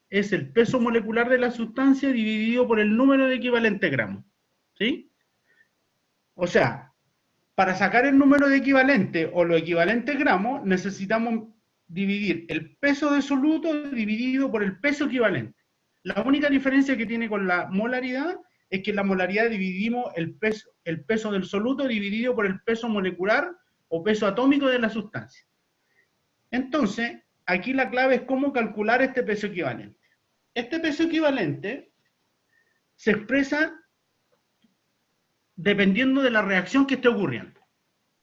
es el peso molecular de la sustancia dividido por el número de equivalentes gramos. ¿Sí? O sea, para sacar el número de equivalente o los equivalentes gramos, necesitamos dividir el peso de soluto dividido por el peso equivalente. La única diferencia que tiene con la molaridad es que en la molaridad dividimos el peso del soluto dividido por el peso molecular o peso atómico de la sustancia. Entonces, aquí la clave es cómo calcular este peso equivalente. Este peso equivalente se expresa dependiendo de la reacción que esté ocurriendo,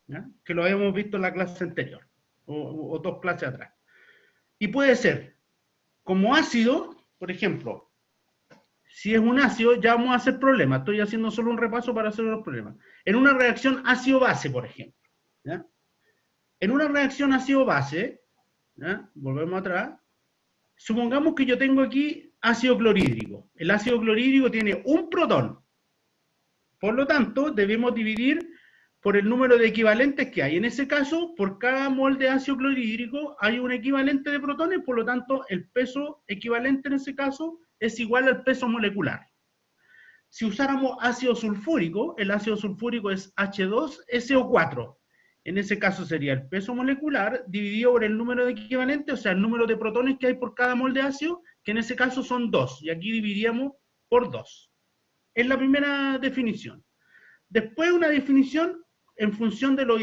¿ya? Que lo habíamos visto en la clase anterior, o dos clases atrás. Y puede ser como ácido, por ejemplo, si es un ácido, ya vamos a hacer problemas. Estoy haciendo solo un repaso para hacer los problemas. En una reacción ácido-base, por ejemplo, ¿ya? En una reacción ácido-base, ¿ya? Volvemos atrás, supongamos que yo tengo aquí ácido clorhídrico. El ácido clorhídrico tiene un protón. Por lo tanto, debemos dividir por el número de equivalentes que hay. En ese caso, por cada mol de ácido clorhídrico hay un equivalente de protones, por lo tanto, el peso equivalente en ese caso es igual al peso molecular. Si usáramos ácido sulfúrico, el ácido sulfúrico es H2SO4. En ese caso sería el peso molecular dividido por el número de equivalentes, o sea, el número de protones que hay por cada mol de ácido, que en ese caso son 2, y aquí dividiríamos por 2. Es la primera definición. Después una definición en función de los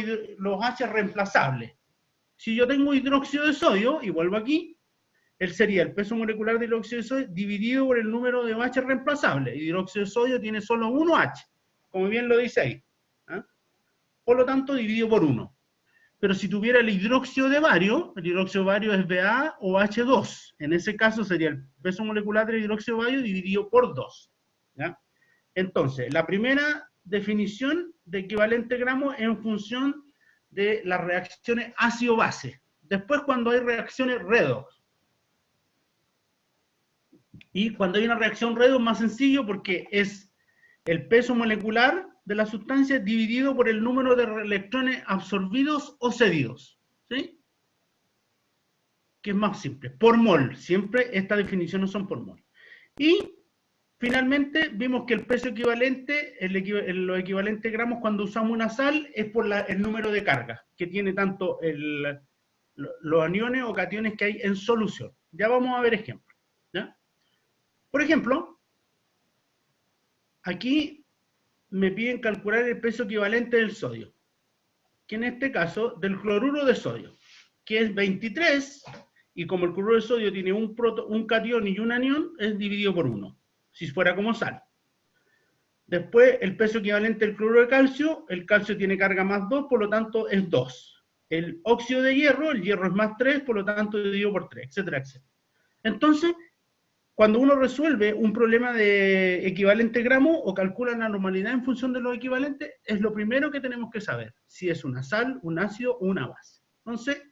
H reemplazables. Si yo tengo hidróxido de sodio, y vuelvo aquí, él sería el peso molecular de hidróxido de sodio dividido por el número de H reemplazables. El hidróxido de sodio tiene solo 1 H, como bien lo dice ahí. ¿Eh? Por lo tanto, dividido por 1. Pero si tuviera el hidróxido de bario, el hidróxido de bario es Ba o H2. En ese caso sería el peso molecular del hidróxido de bario dividido por 2. ¿Ya? Entonces, la primera definición de equivalente gramo en función de las reacciones ácido-base. Después, cuando hay reacciones redox. Y cuando hay una reacción redox es más sencillo porque es el peso molecular de la sustancia dividido por el número de electrones absorbidos o cedidos. ¿Sí? Que es más simple. Por mol. Siempre estas definiciones son por mol. Y finalmente, vimos que el peso equivalente, los equivalentes gramos cuando usamos una sal, es por el número de cargas que tiene tanto los aniones o cationes que hay en solución. Ya vamos a ver ejemplos. ¿Ya? Por ejemplo, aquí me piden calcular el peso equivalente del sodio, que en este caso del cloruro de sodio, que es 23, y como el cloruro de sodio tiene un catión y un anión, es dividido por 1. Si fuera como sal. Después, el peso equivalente del cloruro de calcio, el calcio tiene carga más 2, por lo tanto es 2. El óxido de hierro, el hierro es más 3, por lo tanto dividido por 3, etcétera, etcétera. Entonces, cuando uno resuelve un problema de equivalente gramo o calcula la normalidad en función de los equivalentes, es lo primero que tenemos que saber, si es una sal, un ácido o una base. Entonces,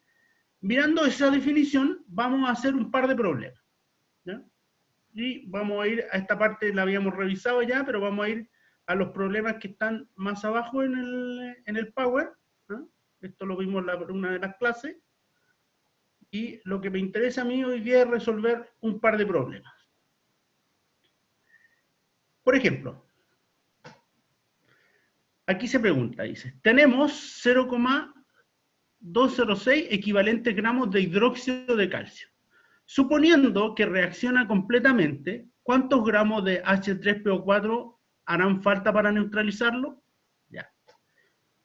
mirando esa definición, vamos a hacer un par de problemas. ¿Ya? Y vamos a ir a esta parte, la habíamos revisado ya, pero vamos a ir a los problemas que están más abajo en el Power. ¿No? Esto lo vimos en una de las clases. Y lo que me interesa a mí hoy día es resolver un par de problemas. Por ejemplo, aquí se pregunta, dice, tenemos 0,206 equivalentes gramos de hidróxido de calcio. Suponiendo que reacciona completamente, ¿cuántos gramos de H3PO4 harán falta para neutralizarlo? Ya.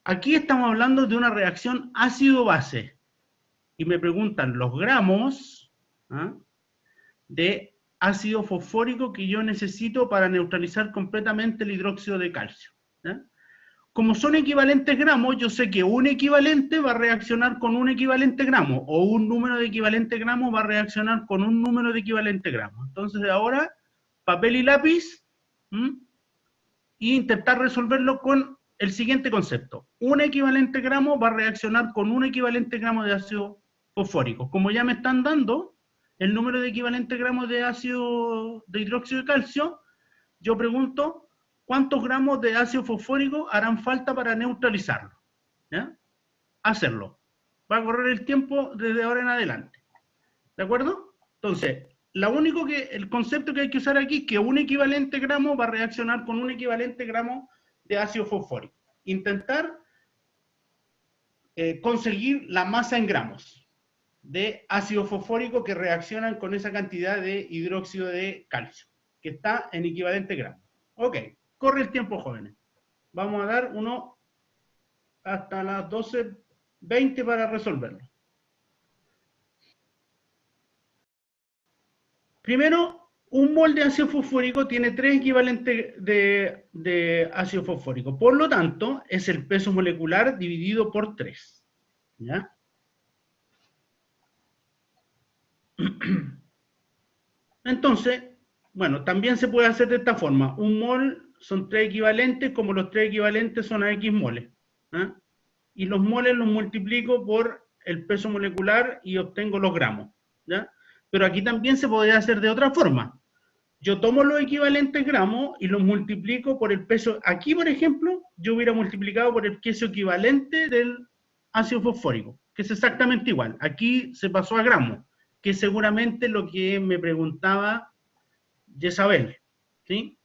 Aquí estamos hablando de una reacción ácido-base. Y me preguntan los gramos de ácido fosfórico que yo necesito para neutralizar completamente el hidróxido de calcio. ¿Ya? Como son equivalentes gramos, yo sé que un equivalente va a reaccionar con un equivalente gramo, o un número de equivalente gramos va a reaccionar con un número de equivalente gramos. Entonces ahora, papel y lápiz, e intentar resolverlo con el siguiente concepto. Un equivalente gramo va a reaccionar con un equivalente gramo de ácido fosfórico. Como ya me están dando el número de equivalentes gramos de ácido de hidróxido de calcio, yo pregunto, ¿cuántos gramos de ácido fosfórico harán falta para neutralizarlo? ¿Ya? Hacerlo. Va a correr el tiempo desde ahora en adelante. ¿De acuerdo? Entonces, el concepto que hay que usar aquí es que un equivalente gramo va a reaccionar con un equivalente gramo de ácido fosfórico. Intentar conseguir la masa en gramos de ácido fosfórico que reaccionan con esa cantidad de hidróxido de calcio, que está en equivalente gramo. Ok, corre el tiempo, jóvenes. Vamos a dar uno hasta las 12:20 para resolverlo. Primero, un mol de ácido fosfórico tiene 3 equivalentes de ácido fosfórico. Por lo tanto, es el peso molecular dividido por 3. ¿Ya? Entonces, bueno, también se puede hacer de esta forma. Un mol son 3 equivalentes, como los 3 equivalentes son a X moles. ¿Eh? Y los moles los multiplico por el peso molecular y obtengo los gramos. ¿Ya? Pero aquí también se podría hacer de otra forma. Yo tomo los equivalentes gramos y los multiplico por el peso. Aquí, por ejemplo, yo hubiera multiplicado por el peso equivalente del ácido fosfórico, que es exactamente igual. Aquí se pasó a gramos, que es seguramente lo que me preguntaba Jezabel. ¿Sí?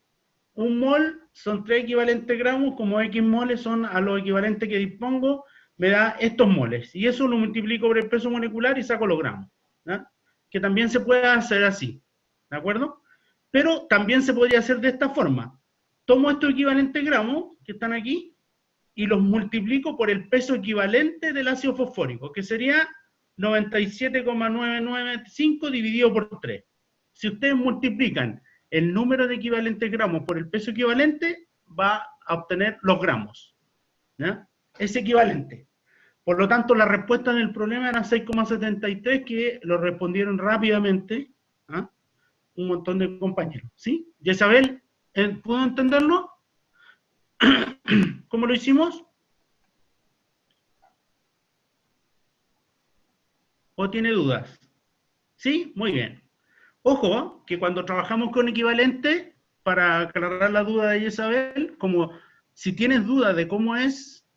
Un mol son 3 equivalentes gramos, como X moles son a los equivalentes que dispongo, me da estos moles. Y eso lo multiplico por el peso molecular y saco los gramos. ¿Ya? Que también se puede hacer así. ¿De acuerdo? Pero también se podría hacer de esta forma. Tomo estos equivalentes gramos que están aquí y los multiplico por el peso equivalente del ácido fosfórico, que sería 97,995 dividido por 3. Si ustedes multiplican el número de equivalentes gramos por el peso equivalente, va a obtener los gramos. ¿Ya? Es equivalente. Por lo tanto, la respuesta en el problema era 6,73, que lo respondieron rápidamente. ¿Ah? Un montón de compañeros. ¿Sí? Jezabel, ¿pudo entenderlo? ¿Cómo lo hicimos? ¿O tiene dudas? ¿Sí? Muy bien. Ojo, que cuando trabajamos con equivalente, para aclarar la duda de Isabel, como si tienes duda de cómo es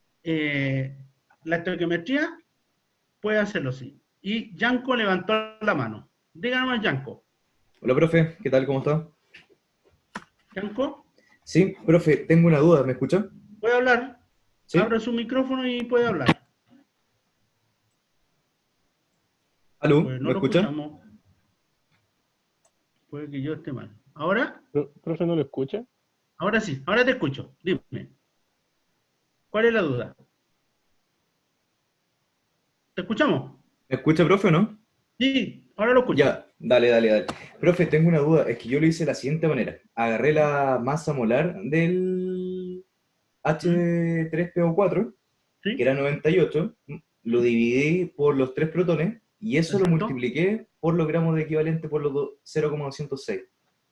la estequiometría, puede hacerlo así. Y Yanko levantó la mano. Díganos, Yanko. Hola, profe, ¿qué tal? ¿Cómo está? Yanko, Sí, profe, tengo una duda, ¿me escucha? ¿puede hablar? ¿Sí? Abra su micrófono y puede hablar. ¿Aló? Pues no ¿Me lo escucha? escuchamos. Puede que yo esté mal. ¿Ahora? ¿Profe no lo escucha? Ahora sí, ahora te escucho. Dime. ¿Cuál es la duda? ¿Te escuchamos? ¿Me escucha, profe, o no? Sí, ahora lo escucho. Ya, dale. Profe, tengo una duda, es que yo lo hice de la siguiente manera. Agarré la masa molar del ¿Mm? H3PO4, que ¿Sí? era 98, lo dividí por los 3 protones y eso lo Exacto. multipliqué por los gramos de equivalente por los 0,206.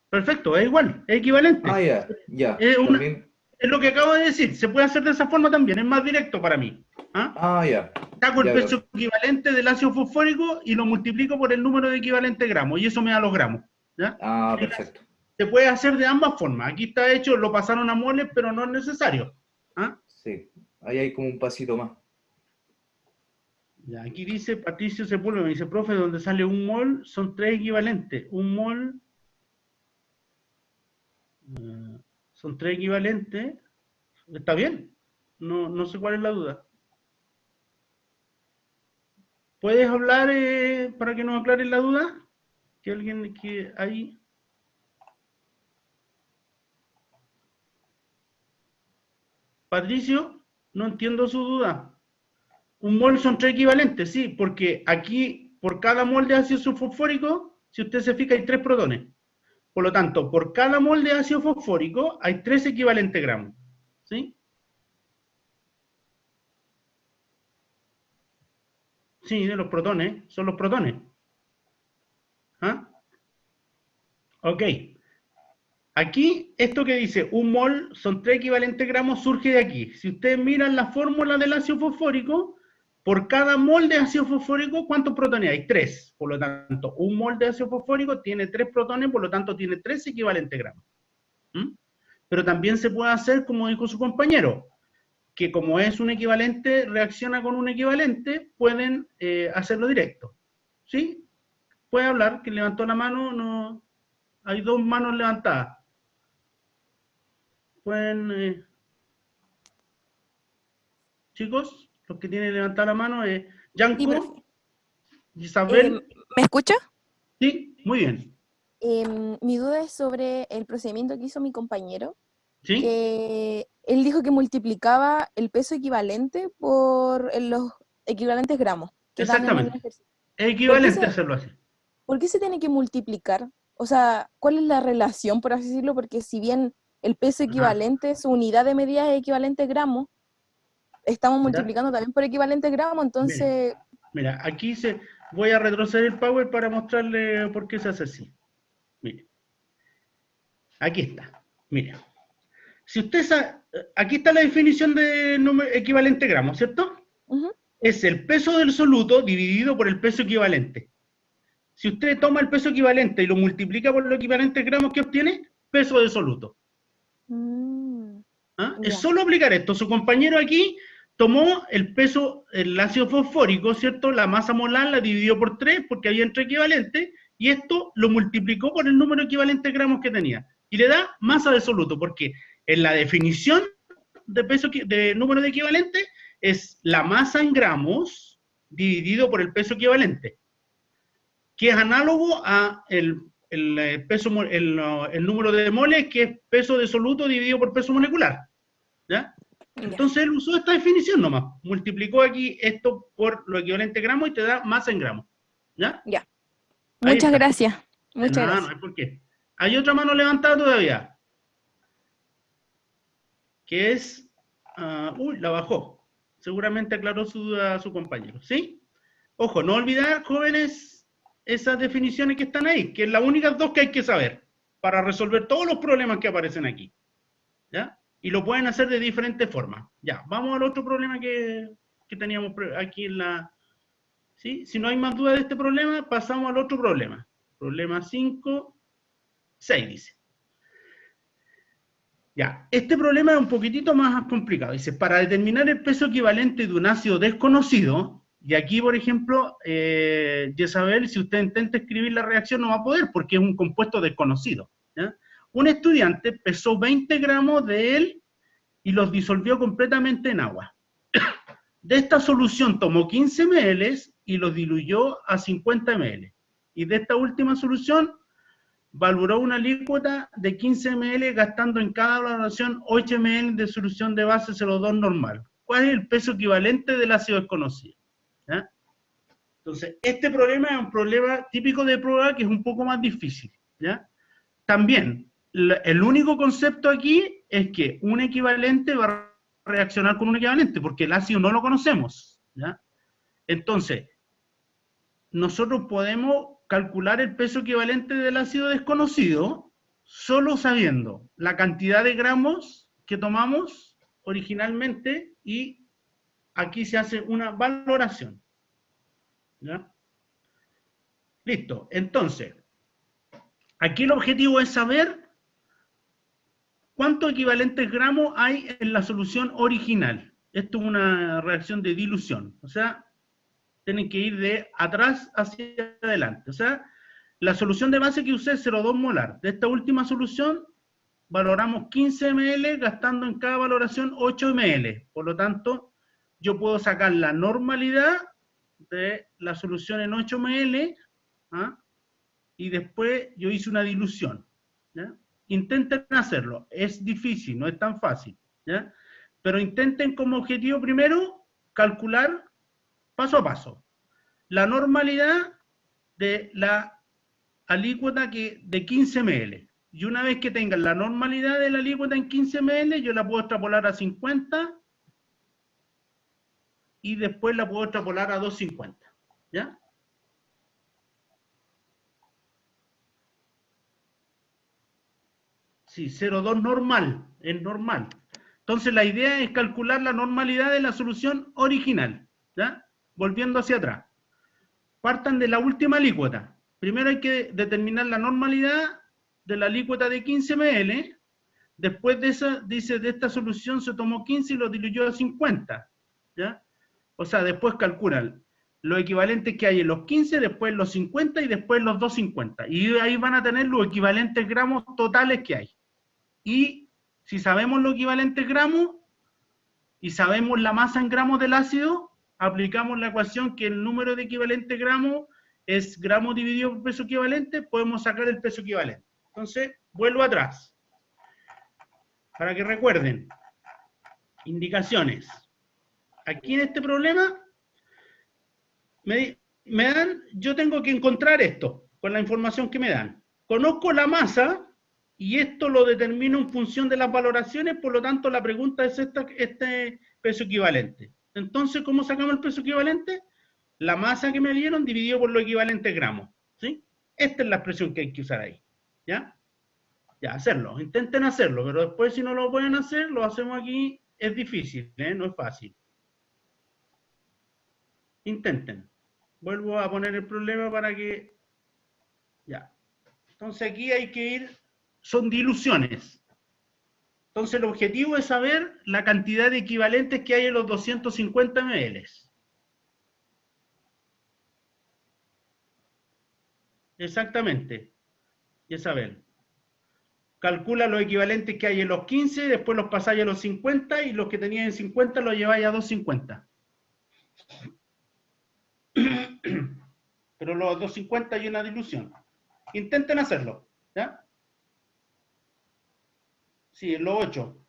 Perfecto, es igual, es Ah, equivalente. ya, Es, también. es lo que acabo de decir, se puede hacer de esa forma también, es más directo para mí. ¿Ah? Ah, ya, Saco el ya, peso equivalente del ácido fosfórico y lo multiplico por el número de equivalente gramos, y eso me da los gramos. ¿Ya? ah, perfecto. Se puede hacer de ambas formas. Aquí está hecho, lo pasaron a moles, pero no es necesario. ¿Ah? Sí, ahí hay como un pasito más. Ya, aquí dice Patricio Sepúlveda, me dice, profe, donde sale un mol son 3 equivalentes. Un mol son 3 equivalentes. Está bien. No, no sé cuál es la duda. ¿Puedes hablar para que nos aclares la duda? Que alguien que ahí. Patricio, no entiendo su duda. Un mol son 3 equivalentes, sí, porque aquí por cada mol de ácido sulfosfórico, si usted se fija, hay 3 protones. Por lo tanto, por cada mol de ácido fosfórico hay 3 equivalentes gramos. ¿Sí? Sí, de los protones, son los protones. ¿Ah? Ok. Aquí, esto que dice un mol son 3 equivalentes gramos surge de aquí. Si ustedes miran la fórmula del ácido fosfórico, por cada mol de ácido fosfórico, ¿cuántos protones hay? 3. Por lo tanto, un mol de ácido fosfórico tiene 3 protones, por lo tanto tiene 3 equivalentes gramos. ¿Mm? Pero también se puede hacer, como dijo su compañero, que como es un equivalente, reacciona con un equivalente, pueden hacerlo directo. ¿Sí? puede hablar, que levantó la mano, no, hay 2 manos levantadas. Pueden, chicos, los que tienen levantada la mano, Sí, Yanko, profe. Isabel, ¿Me escucha? sí, muy bien, Mi duda es sobre el procedimiento que hizo mi compañero, sí, que él dijo que multiplicaba el peso equivalente por los equivalentes gramos que dan en el exactamente. ejercicio. Es ¿Por qué equivalente se, hacerlo así. por qué se tiene que multiplicar? O sea, ¿cuál es la relación, por así decirlo? Porque si bien el peso Ajá, equivalente, su unidad de medida es equivalente gramos, estamos ¿ya? multiplicando también por equivalente gramos, Mira, entonces, mira, voy a retroceder el Power para mostrarle por qué se hace así. Mire, aquí está, mira. Si usted aquí está la definición de equivalente gramo, ¿cierto? ujú. Es el peso del soluto dividido por el peso equivalente. Si usted toma el peso equivalente y lo multiplica por los equivalentes gramos que obtiene, peso de soluto. Mm, ¿Ah? Es ya, solo aplicar esto. Su compañero aquí tomó el peso, el ácido fosfórico, ¿cierto? La masa molar la dividió por 3 porque había entre equivalentes, y esto lo multiplicó por el número equivalente de gramos que tenía. Y le da masa de soluto, porque en la definición de peso de número de equivalente es la masa en gramos dividido por el peso equivalente, que es análogo a el número de moles, que es peso de soluto dividido por peso molecular. ¿Ya? ya, Entonces él usó esta definición nomás. Multiplicó aquí esto por lo equivalente a gramos y te da masa en gramos. ¿Ya? ya. Ahí Muchas está. gracias, De muchas nada, no gracias. hay por qué. Hay otra mano levantada todavía, que es... la bajó. Seguramente aclaró su duda a su compañero. ¿Sí? Ojo, no olvidar, jóvenes, esas definiciones que están ahí, que es las únicas 2 que hay que saber para resolver todos los problemas que aparecen aquí. ¿Ya? Y lo pueden hacer de diferentes formas. Ya, vamos al otro problema que teníamos aquí en la... ¿Sí? Si no hay más dudas de este problema, pasamos al otro problema. Problema 5, 6 dice. Ya, este problema es un poquitito más complicado. Dice, para determinar el peso equivalente de un ácido desconocido, y aquí, por ejemplo, Jezabel, si usted intenta escribir la reacción, no va a poder porque es un compuesto desconocido. ¿Ya? Un estudiante pesó 20 gramos de él y los disolvió completamente en agua. De esta solución tomó 15 ml y los diluyó a 50 ml. Y de esta última solución valoró una alícuota de 15 ml gastando en cada valoración 8 ml de solución de base 0,2 normal. ¿Cuál es el peso equivalente del ácido desconocido? ¿Ya? Entonces, este problema es un problema típico de prueba que es un poco más difícil. ¿Ya? También, el único concepto aquí es que un equivalente va a reaccionar con un equivalente, porque el ácido no lo conocemos. ¿Ya? Entonces, nosotros podemos calcular el peso equivalente del ácido desconocido solo sabiendo la cantidad de gramos que tomamos originalmente, y aquí se hace una valoración. ¿Ya? Listo. Entonces, aquí el objetivo es saber ¿cuántos equivalentes gramos hay en la solución original? Esto es una reacción de dilución. O sea, tienen que ir de atrás hacia adelante. O sea, la solución de base que usé es 0,2 molar. De esta última solución, valoramos 15 ml, gastando en cada valoración 8 ml. Por lo tanto, yo puedo sacar la normalidad de la solución en 8 ml, ¿ah? Y después yo hice una dilución. ¿Ya? Intenten hacerlo. Es difícil, no es tan fácil. ¿Ya? Pero intenten como objetivo primero calcular paso a paso la normalidad de la alícuota de 15 ml. Y una vez que tengan la normalidad de la alícuota en 15 ml, yo la puedo extrapolar a 50 y después la puedo extrapolar a 250. ¿Ya? Sí, 0,2 normal, es normal. Entonces la idea es calcular la normalidad de la solución original. ¿Ya? Volviendo hacia atrás. Partan de la última alícuota. Primero hay que determinar la normalidad de la alícuota de 15 ml. Después de esa, dice, de esta solución se tomó 15 y lo diluyó a 50. ¿Ya? O sea, después calculan los equivalentes que hay en los 15, después en los 50 y después en los 250. Y ahí van a tener los equivalentes gramos totales que hay. Y si sabemos los equivalentes gramos y sabemos la masa en gramos del ácido, aplicamos la ecuación que el número de equivalentes gramos es gramos dividido por peso equivalente, podemos sacar el peso equivalente. Entonces, vuelvo atrás. Para que recuerden, indicaciones. Aquí en este problema, yo tengo que encontrar esto con la información que me dan. Conozco la masa y esto lo determino en función de las valoraciones, por lo tanto la pregunta es este peso equivalente. Entonces, ¿cómo sacamos el peso equivalente? La masa que me dieron dividido por los equivalentes gramos. ¿Sí? Esta es la expresión que hay que usar ahí. ¿Ya? Ya, hacerlo. Intenten hacerlo, pero después si no lo pueden hacer, lo hacemos aquí. Es difícil, no es fácil. Intenten. Vuelvo a poner el problema para que... Ya. Entonces aquí hay que ir... Son diluciones. Entonces el objetivo es saber la cantidad de equivalentes que hay en los 250 ml. Exactamente. Y es saber. Calcula los equivalentes que hay en los 15, después los pasáis a los 50 y los que tenían en 50 los lleváis a 250. Pero los 250 hay una dilución. Intenten hacerlo. ¿Ya? Sí, en los 8.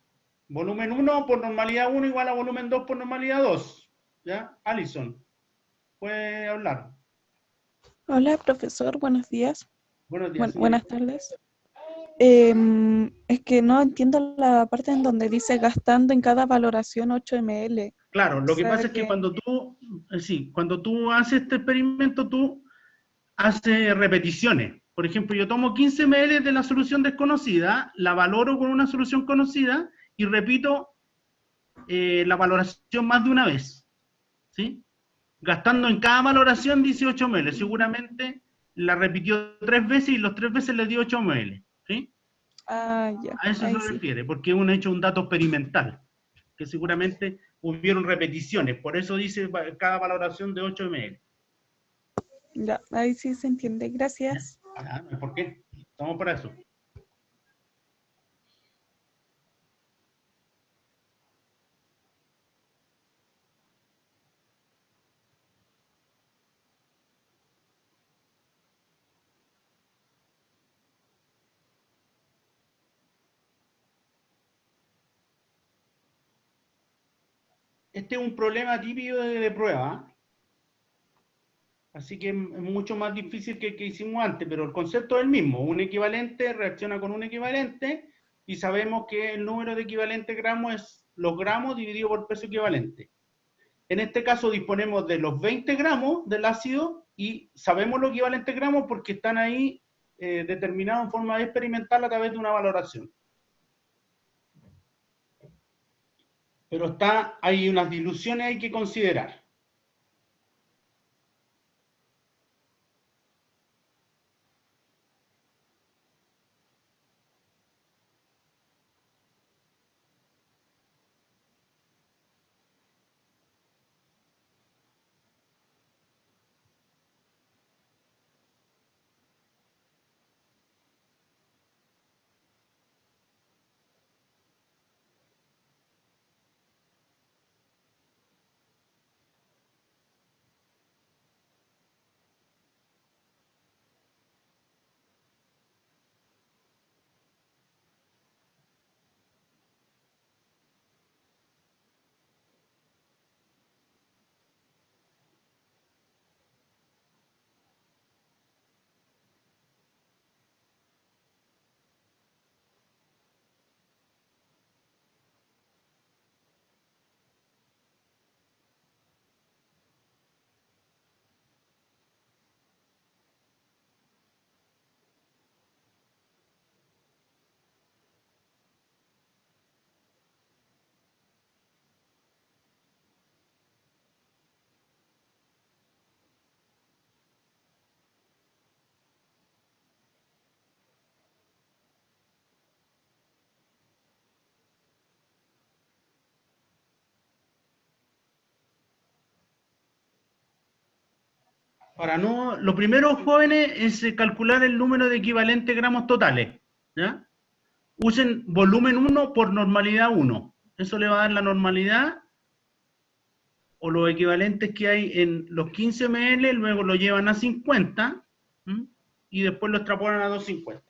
Volumen 1 por normalidad 1 igual a volumen 2 por normalidad 2. ¿Ya? Alison, puede hablar. Hola, profesor, buenos días. Buenos días, Buenas señorita. tardes. Es que no entiendo la parte en donde dice gastando en cada valoración 8 ml. Claro, O lo que sea pasa es que cuando tú haces este experimento, tú haces repeticiones. Por ejemplo, yo tomo 15 ml de la solución desconocida, la valoro con una solución conocida y repito la valoración más de una vez. ¿Sí? Gastando en cada valoración 18 ml. Seguramente la repitió 3 veces y los 3 veces le dio 8 ml. ¿Sí? Ah, ya, A eso se ahí sí. refiere, porque es un dato experimental, que seguramente hubieron repeticiones, por eso dice cada valoración de 8 ml. Ya, ahí sí se entiende. ¿Ya? Gracias. ¿Por qué? Estamos para eso. Este es un problema típico de prueba, ¿eh? Así que es mucho más difícil que el que hicimos antes, pero el concepto es el mismo. Un equivalente reacciona con un equivalente y sabemos que el número de equivalentes gramos es los gramos dividido por peso equivalente. En este caso disponemos de los 20 gramos del ácido y sabemos los equivalentes gramos porque están ahí determinados en forma experimental a través de una valoración. Pero hay unas diluciones hay que considerar. Ahora, no, lo primero, jóvenes, es calcular el número de equivalentes gramos totales, ¿ya? Usen volumen 1 por normalidad 1. Eso le va a dar la normalidad o los equivalentes que hay en los 15 ml, luego lo llevan a 50, ¿m? Y después lo extrapolan a 250.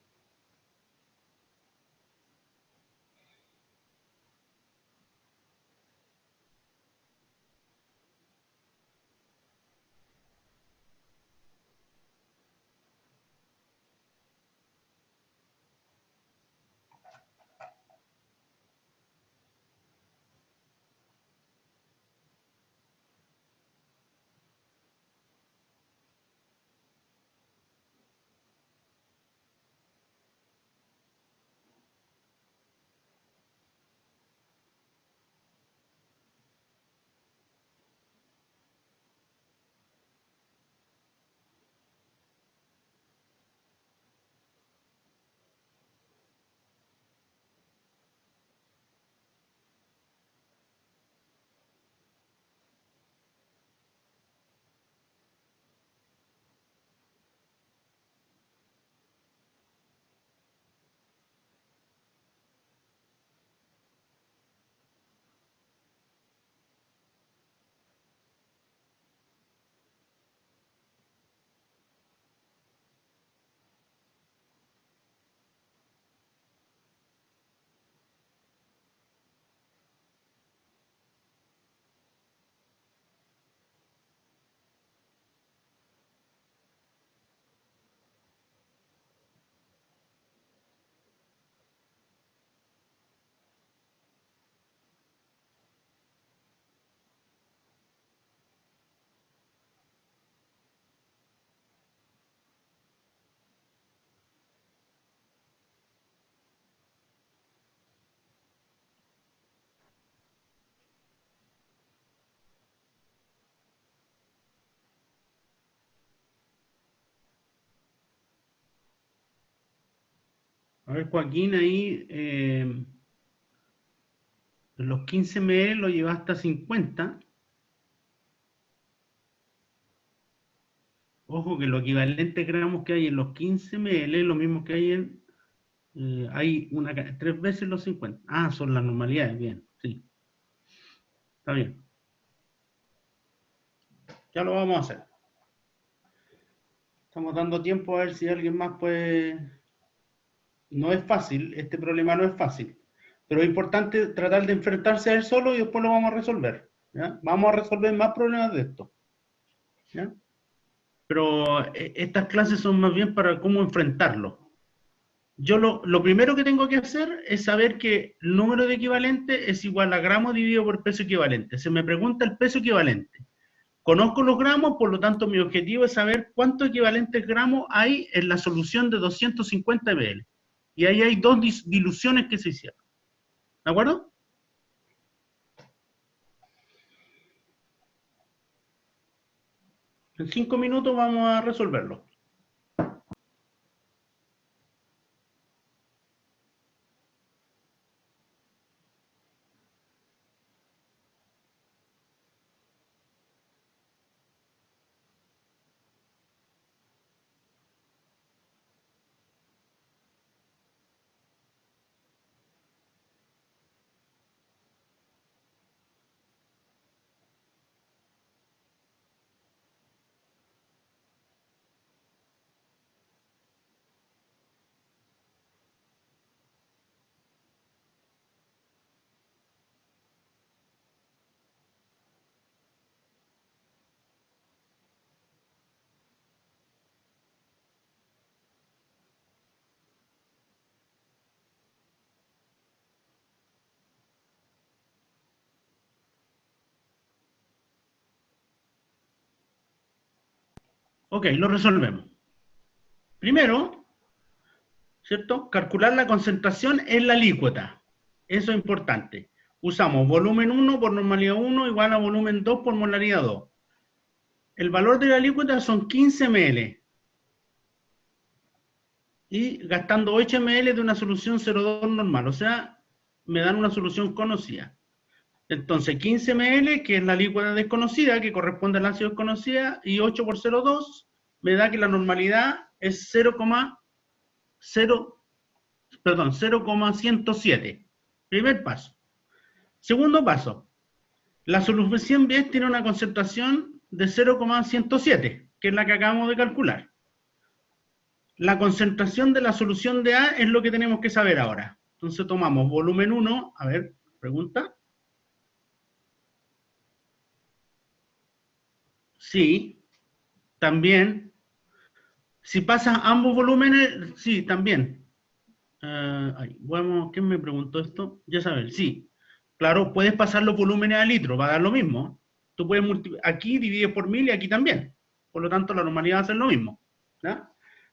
A ver, Joaquín, ahí los 15 ml lo lleva hasta 50. Ojo que los equivalentes gramos que hay en los 15 ml, lo mismo que hay en... hay 3 veces los 50. Ah, son las normalidades, bien, sí. Está bien. Ya lo vamos a hacer. Estamos dando tiempo a ver si alguien más puede... No es fácil, este problema no es fácil, pero es importante tratar de enfrentarse a él solo y después lo vamos a resolver, ¿ya? Vamos a resolver más problemas de esto, ¿ya? Pero estas clases son más bien para cómo enfrentarlo. Yo lo primero que tengo que hacer es saber que el número de equivalentes es igual a gramos dividido por peso equivalente. Se me pregunta el peso equivalente. Conozco los gramos, por lo tanto mi objetivo es saber cuántos equivalentes gramos hay en la solución de 250 ml. Y ahí hay dos diluciones que se hicieron. ¿De acuerdo? En 5 minutos vamos a resolverlo. Ok, lo resolvemos. Primero, ¿cierto? Calcular la concentración en la alícuota. Eso es importante. Usamos volumen 1 por normalidad 1 igual a volumen 2 por molaridad 2. El valor de la alícuota son 15 ml. Y gastando 8 ml de una solución 0,2 normal. O sea, me dan una solución conocida. Entonces, 15 ml, que es la líquida desconocida, que corresponde al ácido desconocida, y 8 por 0,2 me da que la normalidad es 0,107. Primer paso. Segundo paso. La solución B tiene una concentración de 0,107, que es la que acabamos de calcular. La concentración de la solución de A es lo que tenemos que saber ahora. Entonces tomamos volumen 1, a ver, pregunta. Sí, también. Si pasas ambos volúmenes, sí, también. Bueno, ¿quién me preguntó esto? Ya saben, sí. Claro, puedes pasar los volúmenes a litro, va a dar lo mismo. Tú puedes aquí divides por 1000 y aquí también. Por lo tanto, la normalidad va a ser lo mismo. ¿Ya?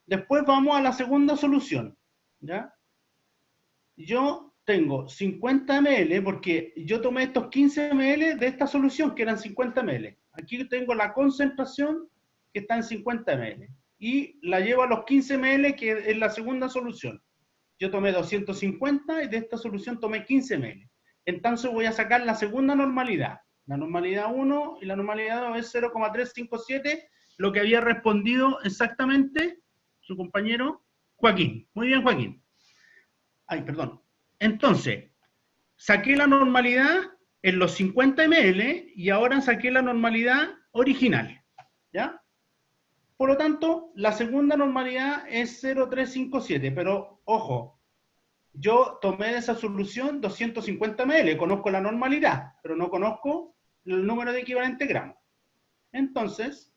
Después vamos a la segunda solución. ¿Ya? Yo tengo 50 ml porque yo tomé estos 15 ml de esta solución que eran 50 ml. Aquí tengo la concentración que está en 50 ml. Y la llevo a los 15 ml que es la segunda solución. Yo tomé 250 y de esta solución tomé 15 ml. Entonces voy a sacar la segunda normalidad. La normalidad 1 y la normalidad 2 es 0,357, lo que había respondido exactamente su compañero Joaquín. Muy bien, Joaquín. Ay, perdón. Entonces, saqué la normalidad en los 50 ml y ahora saqué la normalidad original. ¿Ya? Por lo tanto, la segunda normalidad es 0,357, pero ojo, yo tomé de esa solución 250 ml, conozco la normalidad, pero no conozco el número de equivalente gramos. Entonces,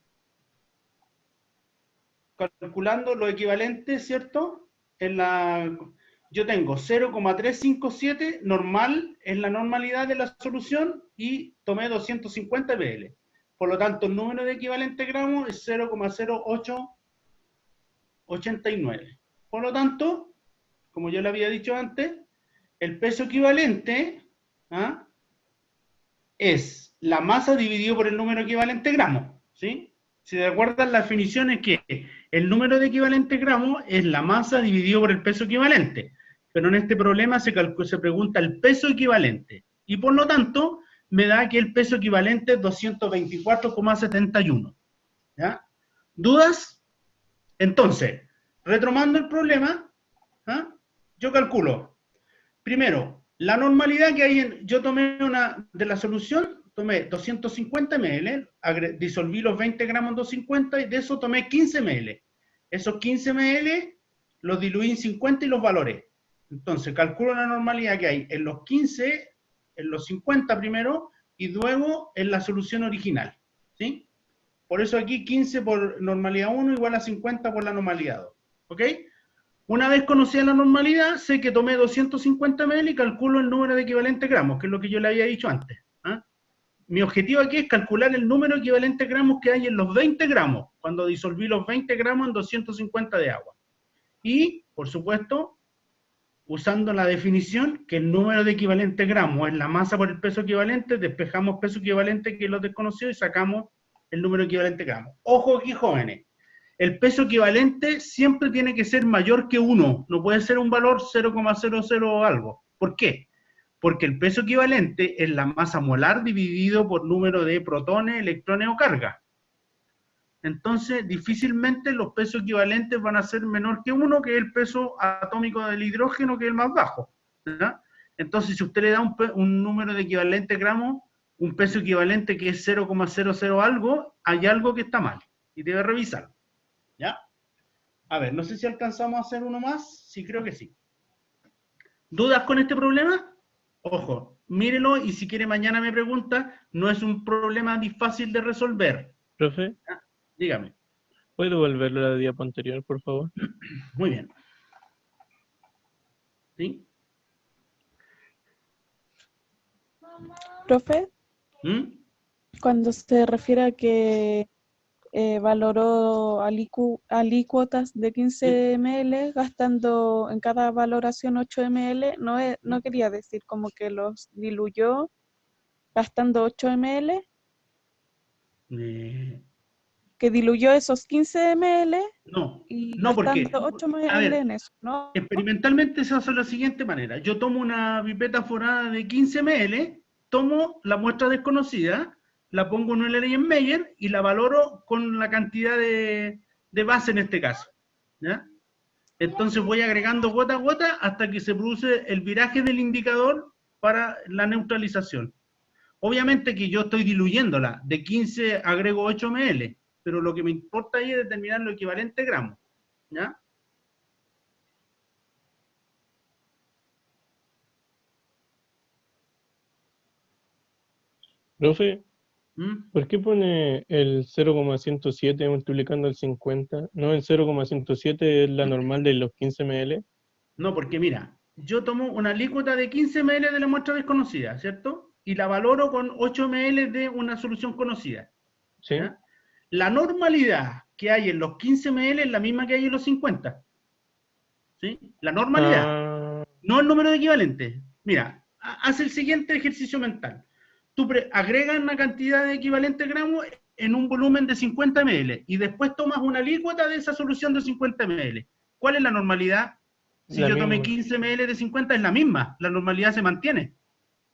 calculando los equivalentes, ¿cierto? Yo tengo 0,357 normal, es la normalidad de la solución, y tomé 250 ml. Por lo tanto, el número de equivalente gramos es 0,0889. Por lo tanto, como yo le había dicho antes, el peso equivalente es la masa dividido por el número equivalente gramos. ¿Sí? Si te acuerdan, la definición es que el número de equivalente gramos es la masa dividido por el peso equivalente. Pero en este problema se pregunta el peso equivalente. Y por lo tanto, me da que el peso equivalente es 224,71. ¿Ya? ¿Dudas? Entonces, retomando el problema, yo calculo, primero, la normalidad que hay yo tomé de la solución, tomé 250 ml, disolví los 20 gramos en 250 y de eso tomé 15 ml. Esos 15 ml los diluí en 50 y los valoré. Entonces, calculo la normalidad que hay en los 15, en los 50 primero, y luego en la solución original. ¿Sí? Por eso aquí 15 por normalidad 1 igual a 50 por la normalidad 2. ¿Ok? Una vez conocida la normalidad, sé que tomé 250 ml y calculo el número de equivalentes gramos, que es lo que yo le había dicho antes. Mi objetivo aquí es calcular el número de equivalentes gramos que hay en los 20 gramos, cuando disolví los 20 gramos en 250 de agua. Y, por supuesto, usando la definición que el número de equivalentes gramos es la masa por el peso equivalente, despejamos peso equivalente que es lo desconocido y sacamos el número equivalente gramos. Ojo aquí, jóvenes. El peso equivalente siempre tiene que ser mayor que 1, no puede ser un valor 0,00 algo. ¿Por qué? Porque el peso equivalente es la masa molar dividido por número de protones, electrones o carga. Entonces, difícilmente los pesos equivalentes van a ser menor que 1, que es el peso atómico del hidrógeno, que es el más bajo. ¿Verdad? Entonces, si usted le da un número de equivalente gramos, un peso equivalente que es 0,00 algo, hay algo que está mal y debe revisarlo. ¿Ya? A ver, no sé si alcanzamos a hacer uno más. Sí, creo que sí. ¿Dudas con este problema? Ojo, mírelo y si quiere mañana me pregunta, no es un problema fácil de resolver. Profe, ¿Ya? Dígame. ¿puedo volverlo a la diapo anterior, por favor? Muy bien. ¿Sí? Profe, ¿Mm? cuando se refiere a que valoró alícuotas de 15 ml, gastando en cada valoración 8 ml, no quería decir como que los diluyó gastando 8 ml, que diluyó esos 15 ml No, y no, porque, gastando 8 a ml ver, en eso, ¿no? experimentalmente se hace de la siguiente manera. Yo tomo una pipeta forada de 15 ml, tomo la muestra desconocida, la pongo en un Erlenmeyer y la valoro con la cantidad de base en este caso. ¿Ya? Entonces voy agregando gota a gota hasta que se produce el viraje del indicador para la neutralización. Obviamente que yo estoy diluyéndola, de 15 agrego 8 ml, pero lo que me importa ahí es determinar lo equivalente gramos. ¿Ya? Profe, ¿Mm? ¿por qué pone el 0,107 multiplicando el 50? ¿No el 0,107 es la normal de los 15 ml? No, porque mira, yo tomo una alícuota de 15 ml de la muestra desconocida, ¿cierto? Y la valoro con 8 ml de una solución conocida. ¿Sí? ¿Ya? La normalidad que hay en los 15 ml es la misma que hay en los 50. ¿Sí? La normalidad, Ah, no el número de equivalentes. Mira, haz el siguiente ejercicio mental. Tú agregas una cantidad de equivalentes gramos en un volumen de 50 ml y después tomas una alícuota de esa solución de 50 ml. ¿Cuál es la normalidad? Si la yo tomé misma. 15 ml de 50 es la misma, la normalidad se mantiene.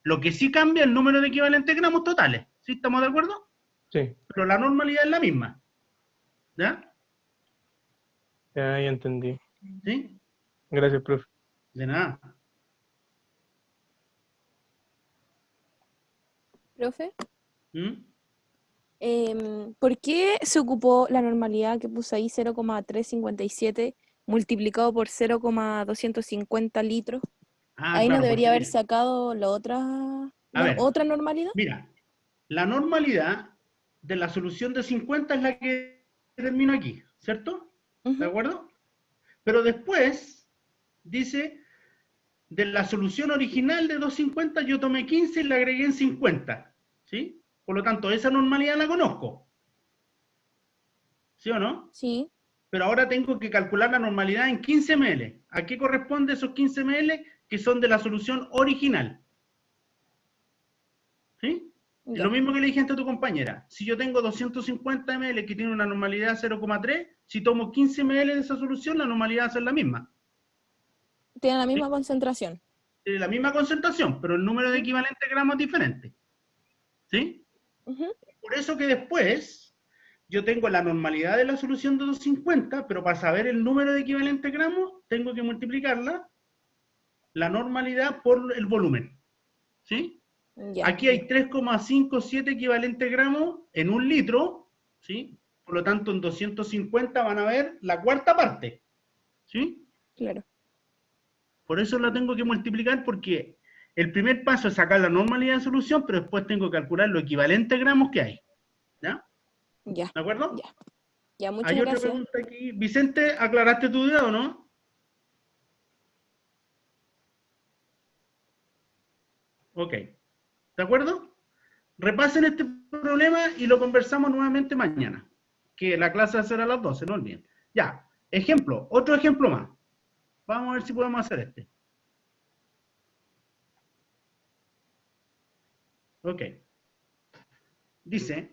Lo que sí cambia es el número de equivalentes gramos totales. ¿Sí estamos de acuerdo? Sí, Pero la normalidad es la misma. ¿Ya? ya entendí. ¿Sí? Gracias, profe. De nada. Profe, ¿Mm? ¿por qué se ocupó la normalidad que puse ahí 0,357 multiplicado por 0,250 litros? Ah, Ahí no claro, debería porque haber mira, sacado a la ver, otra normalidad. mira, la normalidad de la solución de 50 es la que termino aquí, ¿cierto? ¿De Ujú, acuerdo? Pero después dice, de la solución original de 250 yo tomé 15 y la agregué en 50, ¿sí? Por lo tanto, esa normalidad la conozco, ¿sí o no? sí, Pero ahora tengo que calcular la normalidad en 15 ml. ¿A qué corresponde esos 15 ml que son de la solución original? ¿Sí? Lo ya. mismo que le dije antes a tu compañera. Si yo tengo 250 ml que tiene una normalidad 0,3, si tomo 15 ml de esa solución, la normalidad va a ser la misma. Tiene la ¿Sí? misma concentración. Tiene la misma concentración, pero el número de Ujú, equivalentes gramos es diferente. ¿Sí? ujú, Por eso que después yo tengo la normalidad de la solución de 250, pero para saber el número de equivalentes gramos, tengo que multiplicarla, la normalidad, por el volumen. ¿Sí? ya, Aquí hay 3,57 equivalentes gramos en un litro, ¿sí? Por lo tanto, en 250 van a ver la cuarta parte, ¿sí? claro. Por eso la tengo que multiplicar, porque el primer paso es sacar la normalidad de solución, pero después tengo que calcular los equivalentes gramos que hay, ¿ya? Ya, ¿De acuerdo? ya. Ya, muchas Hay otra gracias. pregunta aquí. Vicente, ¿aclaraste tu duda o no? Ok. ¿De acuerdo? Repasen este problema y lo conversamos nuevamente mañana, que la clase va a ser a las 12, no olviden. Ya, ejemplo, otro ejemplo más. Vamos a ver si podemos hacer este. Ok. Dice,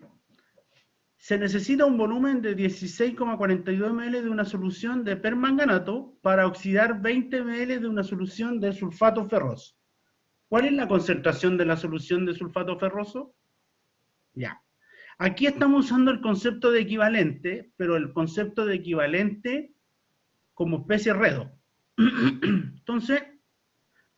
se necesita un volumen de 16,42 ml de una solución de permanganato para oxidar 20 ml de una solución de sulfato ferroso. ¿Cuál es la concentración de la solución de sulfato ferroso? Ya. Aquí estamos usando el concepto de equivalente, pero el concepto de equivalente como especie redo. Entonces,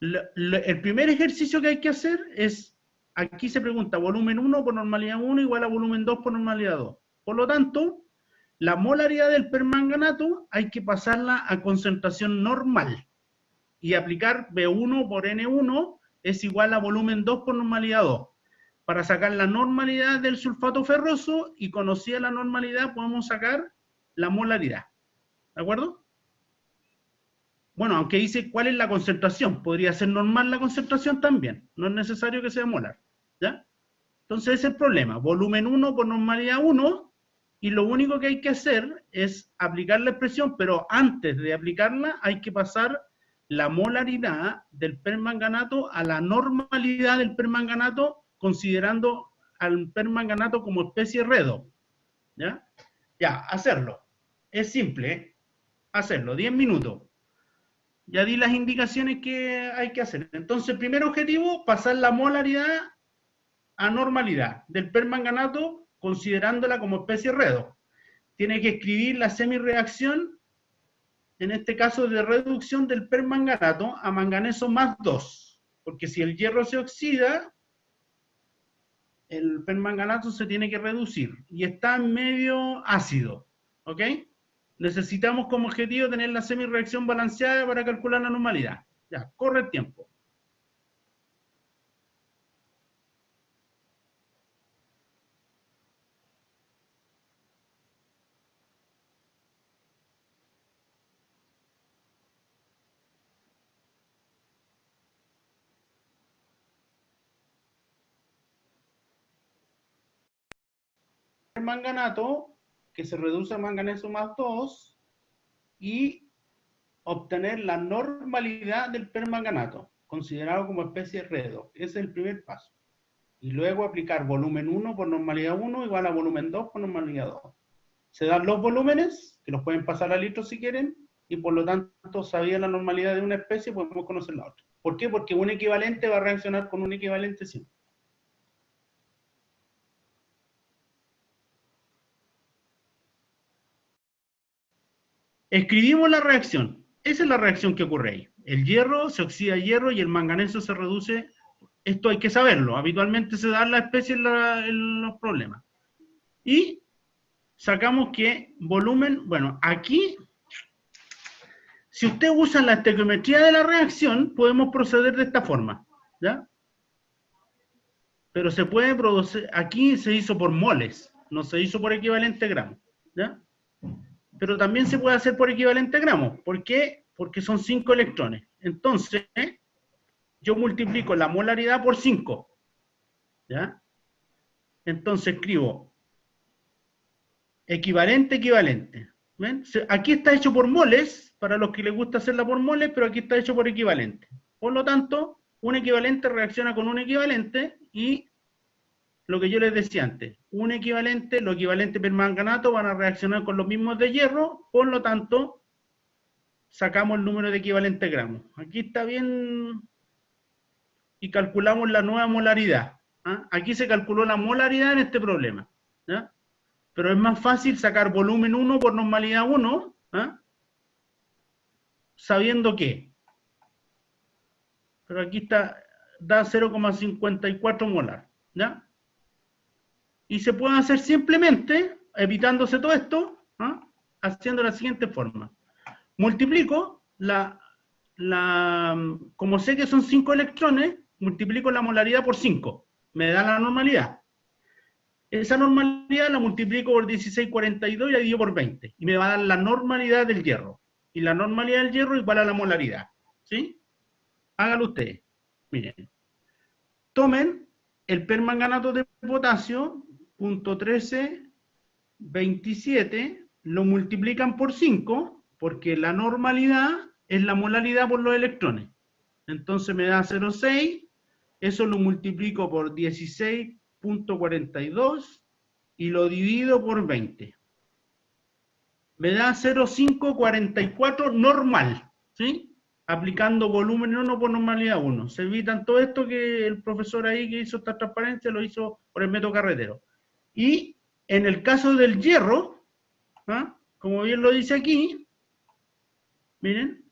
el primer ejercicio que hay que hacer es, aquí se pregunta, volumen 1 por normalidad 1 igual a volumen 2 por normalidad 2. Por lo tanto, la molaridad del permanganato hay que pasarla a concentración normal y aplicar B1 por N1 es igual a volumen 2 por normalidad 2. Para sacar la normalidad del sulfato ferroso y conocida la normalidad podemos sacar la molaridad. ¿De acuerdo? Bueno, aunque dice cuál es la concentración, podría ser normal la concentración también, no es necesario que sea molar, ¿ya? Entonces ese es el problema, volumen 1 por normalidad 1, y lo único que hay que hacer es aplicar la expresión, pero antes de aplicarla hay que pasar la molaridad del permanganato a la normalidad del permanganato, considerando al permanganato como especie redo, ¿ya? Ya, hacerlo. Es simple, ¿eh? Hacerlo, 10 minutos. Ya di las indicaciones que hay que hacer. Entonces, el primer objetivo, pasar la molaridad anormalidad del permanganato considerándola como especie redox. Tiene que escribir la semireacción, en este caso de reducción del permanganato a manganeso más 2, porque si el hierro se oxida, el permanganato se tiene que reducir, y está en medio ácido, ¿ok? Necesitamos como objetivo tener la semireacción balanceada para calcular la normalidad. Ya, corre el tiempo. El manganato, que se reduce a manganeso más 2, y obtener la normalidad del permanganato, considerado como especie redox. Ese es el primer paso. Y luego aplicar volumen 1 por normalidad 1 igual a volumen 2 por normalidad 2. Se dan los volúmenes, que los pueden pasar a litros si quieren, y por lo tanto, sabía la normalidad de una especie, podemos conocer la otra. ¿Por qué? Porque un equivalente va a reaccionar con un equivalente siempre. Escribimos la reacción. Esa es la reacción que ocurre ahí. El hierro se oxida a hierro y el manganeso se reduce. Esto hay que saberlo. Habitualmente se da en la especie en los problemas. Y sacamos que volumen, bueno, aquí, si usted usa la estequiometría de la reacción, podemos proceder de esta forma, ¿ya? Pero se puede producir, aquí se hizo por moles, no se hizo por equivalente gramo, ¿ya? Pero también se puede hacer por equivalente gramo. ¿Por qué? Porque son 5 electrones. Entonces, yo multiplico la molaridad por 5, ¿ya? Entonces escribo equivalente, equivalente. ¿Ven? Aquí está hecho por moles, para los que les gusta hacerla por moles, pero aquí está hecho por equivalente. Por lo tanto, un equivalente reacciona con un equivalente, y lo que yo les decía antes, un equivalente, los equivalentes permanganato van a reaccionar con los mismos de hierro, por lo tanto, sacamos el número de equivalente gramos. Aquí está bien, y calculamos la nueva molaridad. ¿Ah? Aquí se calculó la molaridad en este problema, ¿ya? Pero es más fácil sacar volumen 1 por normalidad 1, ¿ah? Sabiendo que, pero aquí está, da 0,54 molar, ¿ya? Y se puede hacer simplemente, evitándose todo esto, ¿ah? Haciendo la siguiente forma. Multiplico como sé que son 5 electrones, multiplico la molaridad por 5. Me da la normalidad. Esa normalidad la multiplico por 16,42 y la divido por 20. Y me va a dar la normalidad del hierro. Y la normalidad del hierro igual a la molaridad. ¿Sí? Háganlo ustedes. Miren. Tomen el permanganato de potasio, .1327, lo multiplican por 5, porque la normalidad es la molaridad por los electrones. Entonces me da 0,6, eso lo multiplico por 16,42 y lo divido por 20. Me da 0,544 normal, ¿sí? Aplicando volumen 1 por normalidad 1. Se evitan todo esto que el profesor ahí que hizo esta transparencia lo hizo por el método carretero. Y en el caso del hierro, ¿ah? Como bien lo dice aquí, miren,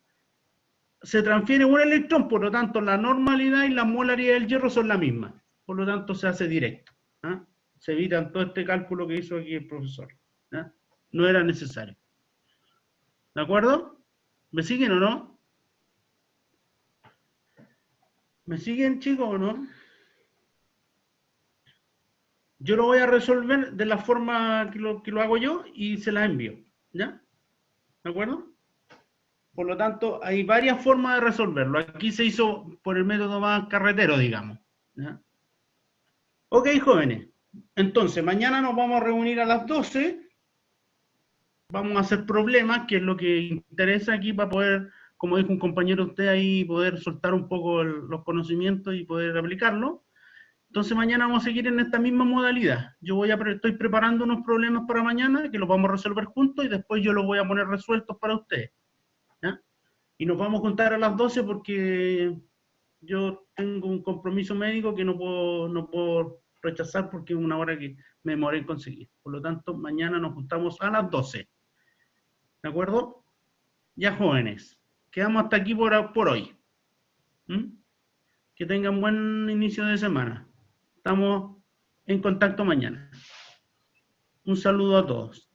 se transfiere un electrón, por lo tanto la normalidad y la molaridad del hierro son la misma. Por lo tanto se hace directo. ¿Ah? Se evitan todo este cálculo que hizo aquí el profesor. ¿Ah? No era necesario. ¿De acuerdo? ¿Me siguen o no? ¿Me siguen, chicos, o no? Yo lo voy a resolver de la forma que lo hago yo y se las envío. ¿Ya? ¿De acuerdo? Por lo tanto, hay varias formas de resolverlo. Aquí se hizo por el método más carretero, digamos. ¿Ya? Ok, jóvenes. Entonces, mañana nos vamos a reunir a las 12. Vamos a hacer problemas, que es lo que interesa aquí para poder, como dijo un compañero de usted ahí, poder soltar un poco los conocimientos y poder aplicarlo. Entonces mañana vamos a seguir en esta misma modalidad. Yo estoy preparando unos problemas para mañana que los vamos a resolver juntos y después yo los voy a poner resueltos para ustedes. ¿Ya? Y nos vamos a juntar a las 12 porque yo tengo un compromiso médico que no puedo rechazar porque es una hora que me demoré en conseguir. Por lo tanto, mañana nos juntamos a las 12. ¿De acuerdo? Ya, jóvenes, quedamos hasta aquí por hoy. ¿Mm? Que tengan buen inicio de semana. Estamos en contacto mañana. Un saludo a todos.